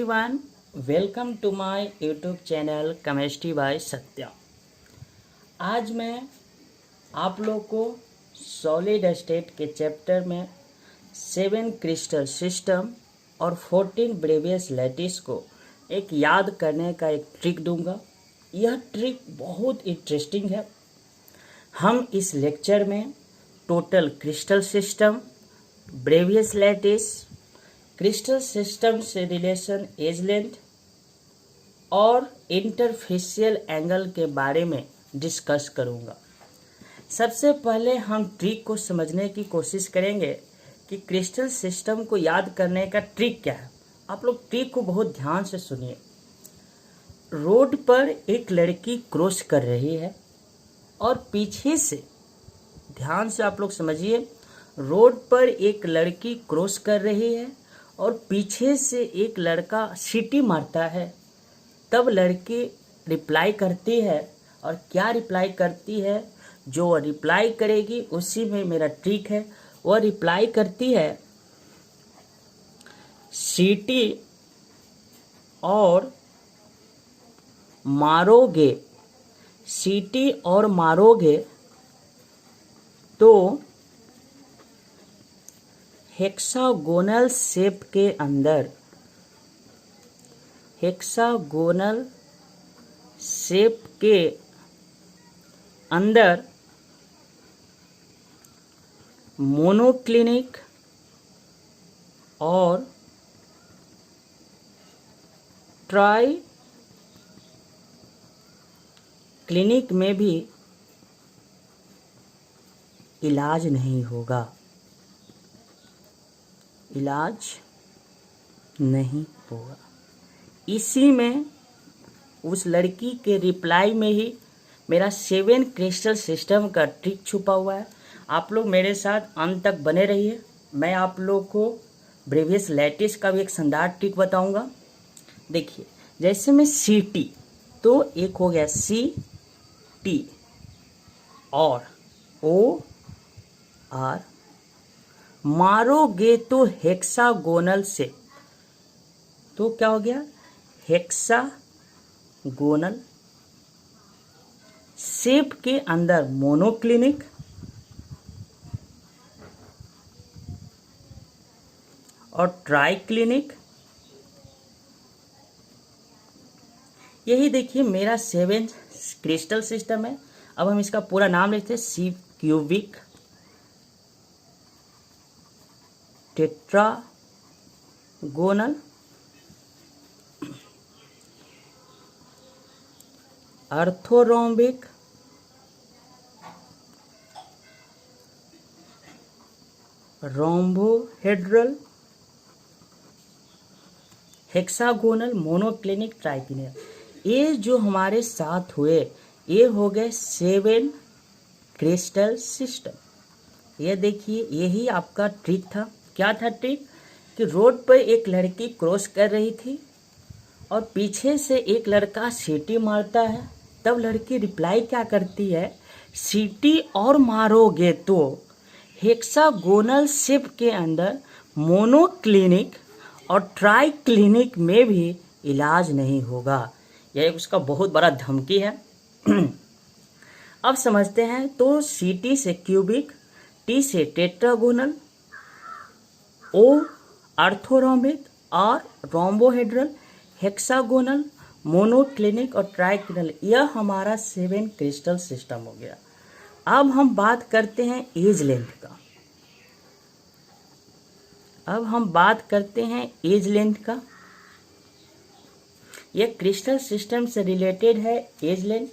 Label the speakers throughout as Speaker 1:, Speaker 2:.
Speaker 1: Everyone, welcome to my YouTube channel chemistry by Satya. आज मैं आप लोग को सॉलिड स्टेट के चैप्टर में 7 क्रिस्टल सिस्टम और 14 ब्रेवियस लैटिस को एक याद करने का एक ट्रिक दूंगा। यह ट्रिक बहुत इंटरेस्टिंग है। हम इस लेक्चर में total crystal system, Bravais lattice, crystal system से रिलेशन एज लेंथ और इंटरफेशियल एंगल के बारे में डिस्कस करूंगा। सबसे पहले हम ट्रिक को समझने की कोशिश करेंगे कि क्रिस्टल सिस्टम को याद करने का ट्रिक क्या है। आप लोग ट्रिक को बहुत ध्यान से सुनिए। रोड पर एक लड़की क्रॉस कर रही है और पीछे से, ध्यान से आप लोग समझिए, रोड पर एक लड़की क्रॉस कर रही है और पीछे से एक लड़का सीटी मारता है। तब लड़की रिप्लाई करती है, और क्या रिप्लाई करती है, जो रिप्लाई करेगी उसी में मेरा ट्रिक है। वह रिप्लाई करती है, सीटी और मारोगे, सीटी और मारोगे तो हेक्सागोनल शेप के अंदर, हेक्सागोनल शेप के अंदर मोनोक्लिनिक और ट्राई क्लिनिक में भी इलाज नहीं होगा, इलाज नहीं होगा। इसी में, उस लड़की के रिप्लाई में ही मेरा 7 क्रिस्टल सिस्टम का ट्रिक छुपा हुआ है। आप लोग मेरे साथ अंत तक बने रहिए। मैं आप लोग को ब्रेवियस लैटिस का भी एक शानदार ट्रिक बताऊंगा। देखिए, जैसे में सी टी, तो एक हो गया सी टी और ओ आर, मारोगे तो हेक्सागोनल से, तो क्या हो गया, हेक्सागोनल शेप के अंदर मोनोक्लिनिक और ट्राइक्लिनिक। यही देखिए मेरा 7 क्रिस्टल सिस्टम है। अब हम इसका पूरा नाम लेते हैं, see cubic tetragonal orthorhombic rhombohedral hexagonal monoclinic triclinic. ये जो हमारे साथ हुए, ये हो गए 7 क्रिस्टल सिस्टम। ये देखिए, यही आपका ट्रिक था। क्या था ट्रिक? कि रोड पर एक लड़की क्रॉस कर रही थी और पीछे से एक लड़का सीटी मारता है। तब लड़की रिप्लाई क्या करती है, सीटी और मारोगे तो हेक्सागोनल शेप के अंदर मोनोक्लिनिक और ट्राइक्लिनिक में भी इलाज नहीं होगा। यह उसका बहुत बड़ा धमकी है। अब समझते हैं। तो सीटी से क्यूबिक, टी से टेट्रागोनल, ओ आर्थोरोम्बिक और रोम्बोहेड्रल, हेक्सागोनल, मोनोक्लिनिक और ट्राइक्लिनिक, यह हमारा 7 क्रिस्टल सिस्टम हो गया। अब हम बात करते हैं एज लेंथ का। अब हम बात करते हैं एज लेंथ का। यह क्रिस्टल सिस्टम से रिलेटेड है एज लेंथ।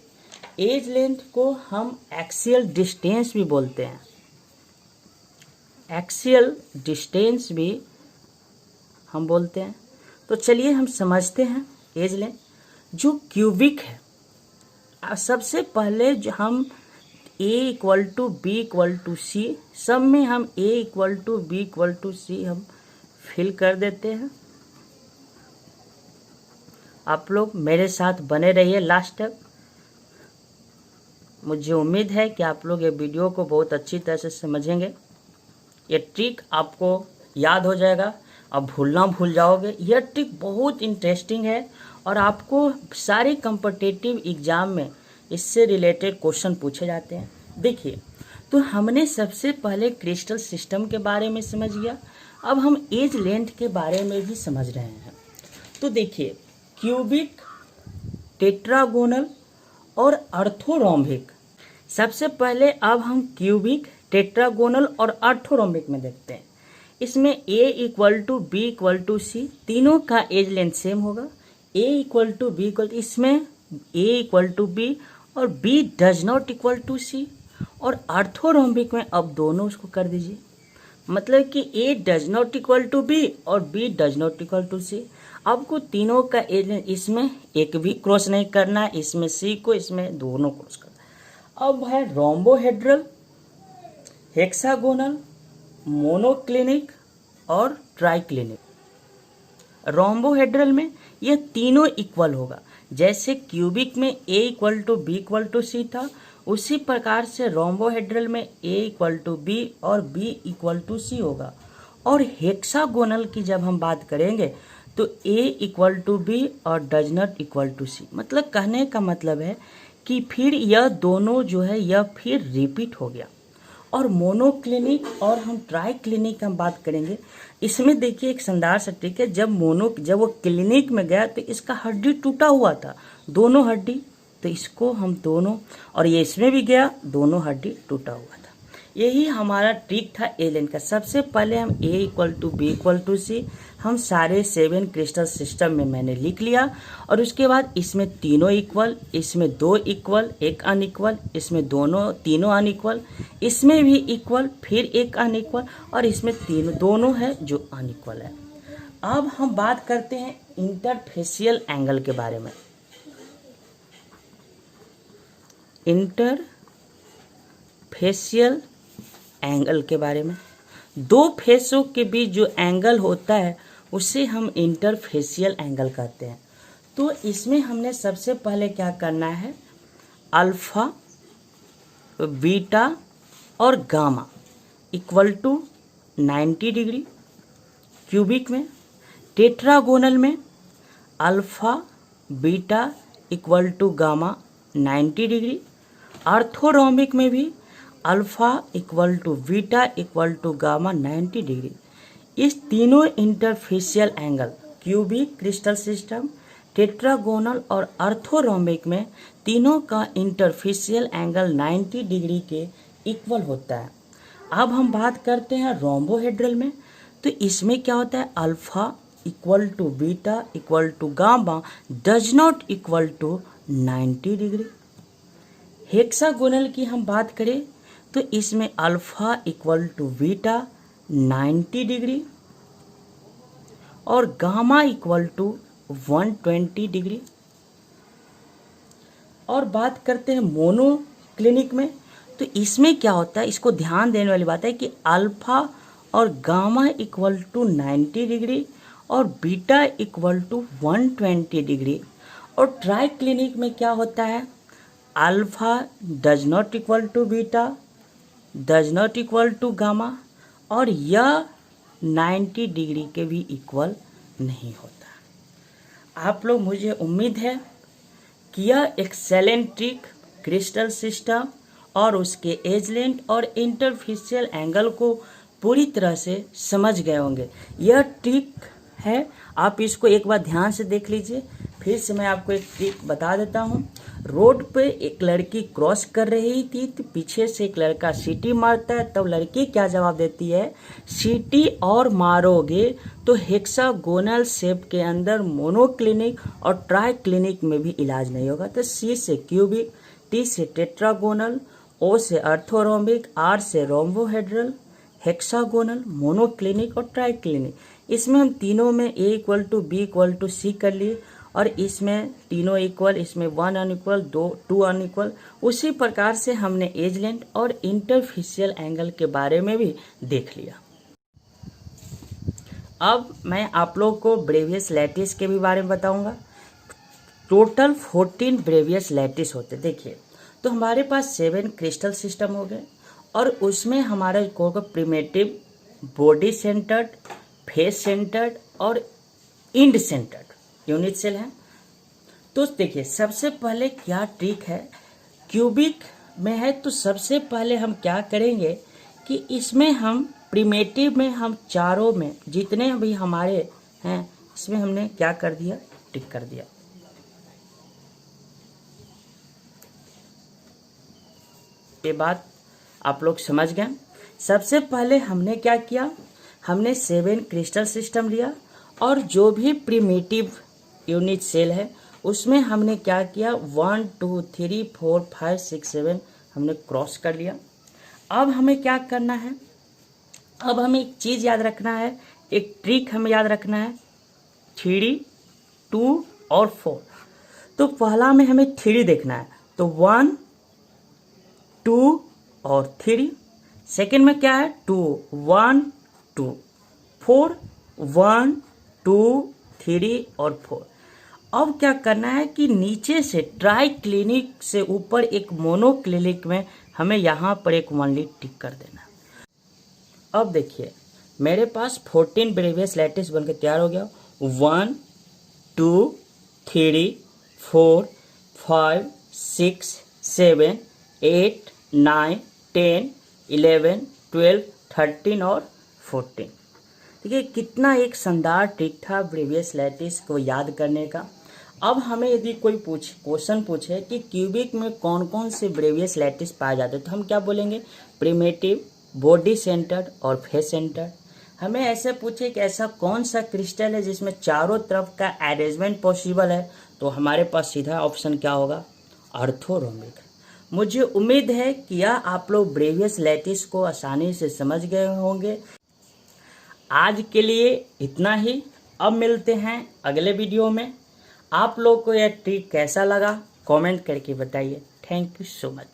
Speaker 1: एज लेंथ को हम एक्सियल डिस्टेंस भी बोलते हैं, एक्सियल डिस्टेंस भी हम बोलते हैं। तो चलिए हम समझते हैं एज लेंथ। जो क्यूबिक है, सबसे पहले जो हम A equal to B equal to C, सब में हम A equal to B equal to C हम फिल कर देते हैं। आप लोग मेरे साथ बने रहिए लास्ट तक। मुझे उम्मीद है कि आप लोग ये वीडियो को बहुत अच्छी तरह से समझेंगे। ये ट्रिक आपको याद हो जाएगा। अब भूलना भूल जाओगे। यह ट्रिक बहुत इंटरेस्टिंग है और आपको सारे कॉम्पिटिटिव एग्जाम में इससे रिलेटेड क्वेश्चन पूछे जाते हैं। देखिए, तो हमने सबसे पहले क्रिस्टल सिस्टम के बारे में समझ लिया, अब हम एज लेंथ के बारे में भी समझ रहे हैं। तो देखिए, क्यूबिक, टेट्रागोनल और अर्थोरोम्बिक। सबसे पहले अब हम क्यूबिक, टेट्रागोनल और अर्थोरोम्बिक में देखते हैं। इसमें A equal to B equal to C, तीनों का एज लेंथ सेम होगा। A equal to B equal, इसमें A इक्वल टू B और B does not equal to C। और अर्थोरोम्बिक में अब दोनों उसको कर दीजिए, मतलब कि A does not equal to B और B does not equal to C। आपको तीनों का एज लेंथ, इसमें एक भी क्रॉस नहीं करना है, इसमें C को, इसमें दोनों क्रॉस करना। अब है रोम्बोहेड्रल, हेक्सागोनल, मोनोक्लिनिक और ट्राइक्लिनिक। रोम्बोहेड्रल में यह तीनों इक्वल होगा। जैसे क्यूबिक में A equal to B equal to C था, उसी प्रकार से रोम्बोहेड्रल में A इक्वल टू B और B इक्वल टू C होगा। और हेक्सागोनल की जब हम बात करेंगे तो A इक्वल टू B और does not equal to C। मतलब कहने का मतलब है कि फिर यह दोनों जो है यह फिर रिपीट हो गया। और मोनोक्लिनिक और हम ट्राइक्लिनिक हम बात करेंगे। इसमें देखिए एक शानदार सा ट्रिक है, जब वो क्लिनिक में गया तो इसका हड्डी टूटा हुआ था, दोनों हड्डी, तो इसको हम दोनों, और ये इसमें भी गया, दोनों हड्डी टूटा हुआ था। यही हमारा ट्रिक था एज लेंथ का। सबसे पहले हम A equal to B equal to C हम सारे 7 क्रिस्टल सिस्टम में मैंने लिख लिया। और उसके बाद इसमें तीनों इक्वल, इसमें 2 इक्वल, एक अनइक्वल, इसमें तीनों अनइक्वल, इसमें भी इक्वल, फिर एक अनइक्वल, और इसमें दोनों है जो अनइक्वल है। अब हम बात करते हैं इंटरफेसियल एंगल के बारे में। इंटरफेसियल एंगल के बारे में, दो फेसों के बीच जो एंगल होता है उसे हम इंटरफेसियल एंगल कहते हैं। तो इसमें हमने सबसे पहले क्या करना है, अल्फा, बीटा और gamma equal to 90 degree. Cubic में, टेट्रागोनल में alpha, beta equal to gamma 90 degree. Orthorhombic में भी alpha equal to beta equal to gamma 90 degree. इस तीनों interfacial angle, cubic crystal system, tetragonal और आर्थोरोम्बिक में तीनों का इंटरफेसियल एंगल 90 डिग्री के इक्वल होता है। अब हम बात करते हैं रोम्बोहेड्रल में। तो इसमें क्या होता है, alpha equal to beta equal to gamma does not equal to 90 degree. Hexagonal की हम बात करें तो इसमें alpha equal to beta 90 degree और गामा इक्वल टू 120 डिग्री। और बात करते हैं मोनोक्लिनिक में, तो इसमें क्या होता है, इसको ध्यान देने वाली बात है कि अल्फा और गामा इक्वल टू 90 डिग्री और बीटा इक्वल टू 120 डिग्री। और ट्राइक्लिनिक में क्या होता है, alpha does not equal to beta does not equal to gamma और यह 90 डिग्री के भी इक्वल नहीं होता। आप लोग, मुझे उम्मीद है कि यह एक्सेलेंट ट्रिक क्रिस्टल सिस्टम और उसके एज लेंथ और इंटरफेसियल एंगल को पूरी तरह से समझ गए होंगे। यह ट्रिक है, आप इसको एक बार ध्यान से देख लीजिए। फिर से मैं आपको एक ट्रिक बता देता हूँ। रोड पे एक लड़की क्रॉस कर रही थी तो पीछे से एक लड़का सीटी मारता है, तब लड़की क्या जवाब देती है, सीटी और मारोगे तो हेक्सागोनल शेप के अंदर मोनोक्लिनिक और ट्राइक्लिनिक में भी इलाज नहीं होगा। तो सी से क्यूबिक, टी से टेट्रागोनल, ओ से अर्थोरोम्बिक, आर से रोम्बोहेड्रल, हेक्सागोनल, मोनोक्लिनिक और ट्राइक्लिनिक। इसमें हम तीनों में A equal to B equal to C कर लिए और इसमें तीनों इक्वल, इसमें 1 अनइक्वल, 2 अनइक्वल। उसी प्रकार से हमने एज लेंथ और इंटरफेसियल एंगल के बारे में भी देख लिया। अब मैं आप लोग को ब्रेवियस लैटिस के भी बारे में बताऊंगा। टोटल 14 ब्रेवियस लैटिस होते। देखिए, तो हमारे पास 7 क्रिस्टल सिस्टम हो गए और उसमें हमारा होगा primitive, body centred, face centred और इंड सेंटर्ड यूनिट सेल है। तो देखिए सबसे पहले क्या ट्रिक है, क्यूबिक में है तो सबसे पहले हम क्या करेंगे कि इसमें हम प्रिमेटिव में हम चारों में जितने भी हमारे हैं इसमें हमने क्या कर दिया, टिक कर दिया। ये बात आप लोग समझ गए। सबसे पहले हमने क्या किया, हमने 7 क्रिस्टल सिस्टम लिया और जो भी प्रिमिटिव यूनिट सेल है उसमें हमने क्या किया 1 2 3 4 5 6 7 हमने क्रॉस कर लिया। अब हमें क्या करना है, अब हमें एक चीज़ याद रखना है, एक ट्रिक हमें याद रखना है 3 2 और 4। तो पहला में हमें 3 देखना है, तो 1 2 और 3। सेकेंड में क्या है 2 1 2 4 1 2 3 और 4। अब क्या करना है कि नीचे से ट्राई क्लिनिक से ऊपर एक मोनो क्लिनिक में हमें यहाँ पर एक 1 लीड टिक कर देना। अब देखिए मेरे पास 14 ब्रेवियस लैटिस बनकर तैयार हो गया। 1 2 3 4 5 6 7 8 9 10 11 12 13 और 14। देखिए कितना एक शानदार ट्रिक था ब्रेवियस लैटिस को याद करने का। अब हमें यदि कोई क्वेश्चन पूछे कि क्यूबिक में कौन कौन से ब्रेवियस लैटिस पाए जाते हैं तो हम क्या बोलेंगे, प्रिमेटिव, बॉडी सेंटर्ड और फेस सेंटर्ड। हमें ऐसे पूछे कि ऐसा कौन सा क्रिस्टल है जिसमें चारों तरफ का अरेंजमेंट पॉसिबल है, तो हमारे पास सीधा ऑप्शन क्या होगा, ऑर्थोरोम्बिक। मुझे उम्मीद है कि यह आप लोग ब्रेवियस लैटिस को आसानी से समझ गए होंगे। आज के लिए इतना ही, अब मिलते हैं अगले वीडियो में। आप लोग को यह ट्रिक कैसा लगा कमेंट करके बताइए। Thank you so much.